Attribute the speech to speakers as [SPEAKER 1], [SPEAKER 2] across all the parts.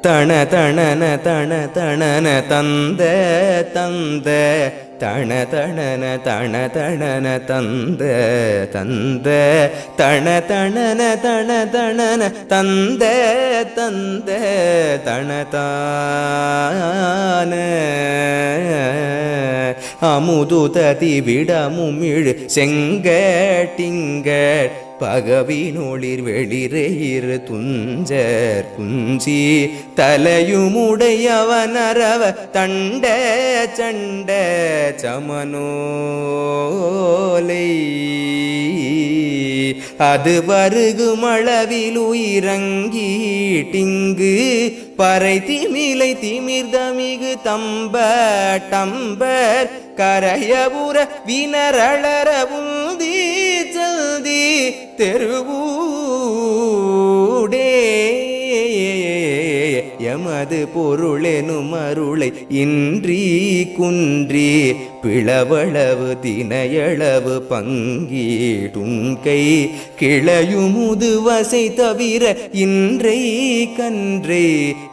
[SPEAKER 1] தண தணன தண தணன தந்த தந்த தண தணன தண தணன தந்த தந்த தண தணன தண தணன தந்த தந்த தணதான அமுதுததி விடமுமிழ் செங்கட்டிங்கட் பகவினொளிர் வெளிரெயிர் துஞ்சர் குஞ்சி தலையுமுடையவனரவ தண்ட சண்ட சமனோலை அது வருகுமளவிலுயிரங்கீட்டிங்கு பறை திமிலை திமிர்தமிகு தம்ப டம்பர் கரையபுர வினரளர உந்தி சந்தி தெருவூடே எமது பொருளெனும் அருளை இன்றி குன்றி பிளவளவு தினையளவு பங்கீடுங்கை கிளையுமுது வசை தவிர இன்றை கன்றை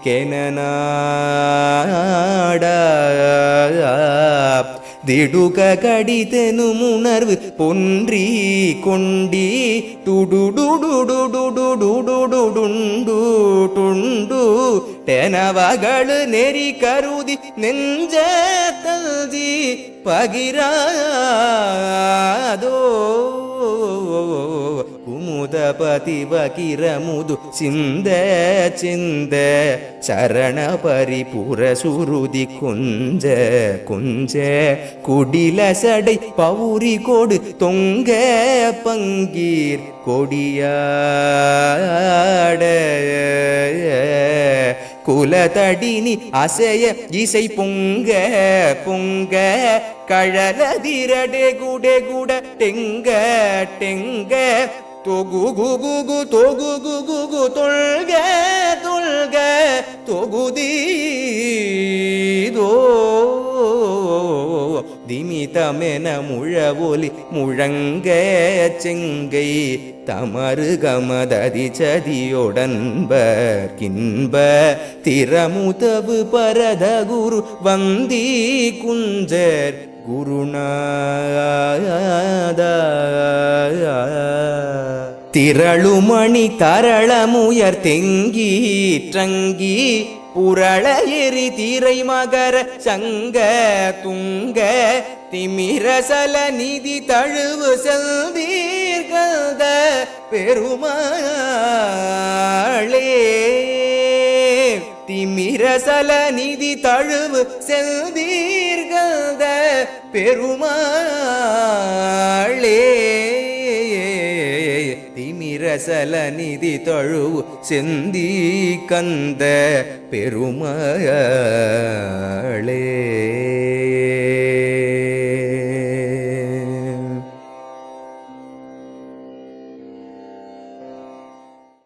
[SPEAKER 1] கெனநாடா திடுக கடிதெனும் உணர்வு பொன்றி கொண்டி டுடுடுடுடுடுடுடுடுடுடுண்டு டுண்டு தெனவகளு நெறி கருதி நெஞ்ச தல்தி பகிராதோ குமுதபதி வகிரமுது சிந்த சிந்த சரண பரிபுர சுருதி கொஞ்ச கொஞ்ச குடில சடை பவுரி கொடு தொங்க பங்கீர் கொடியாட குலதடினி அசைய இசை பொங்க பொங்க கழலதிரடே குடே குட டெங்க டெங்க தொகு குகு தொகு குகு தொல்க தொல்க தொகுதீதோ திமிதமென முழவொலி முழங்க செங்கை தமரு கமததி சதியொடன்பர் கின்ப திறமுதவு பரத குரு வந்தி குஞ்சர் குருநாதா திரளுமணி தரளமுயர் தெங்கீற்றங்கி புரள எரி தீரை மகர சங்க துங்க திமிரசல நிதி தழுவு செல்தீர்கத பெருமாளே திமிரசல நிதி தழுவு செல்தீர்கத பெருமாளே திமிரசல நிதி தழுவு செந்தி கந்த பெருமாளே.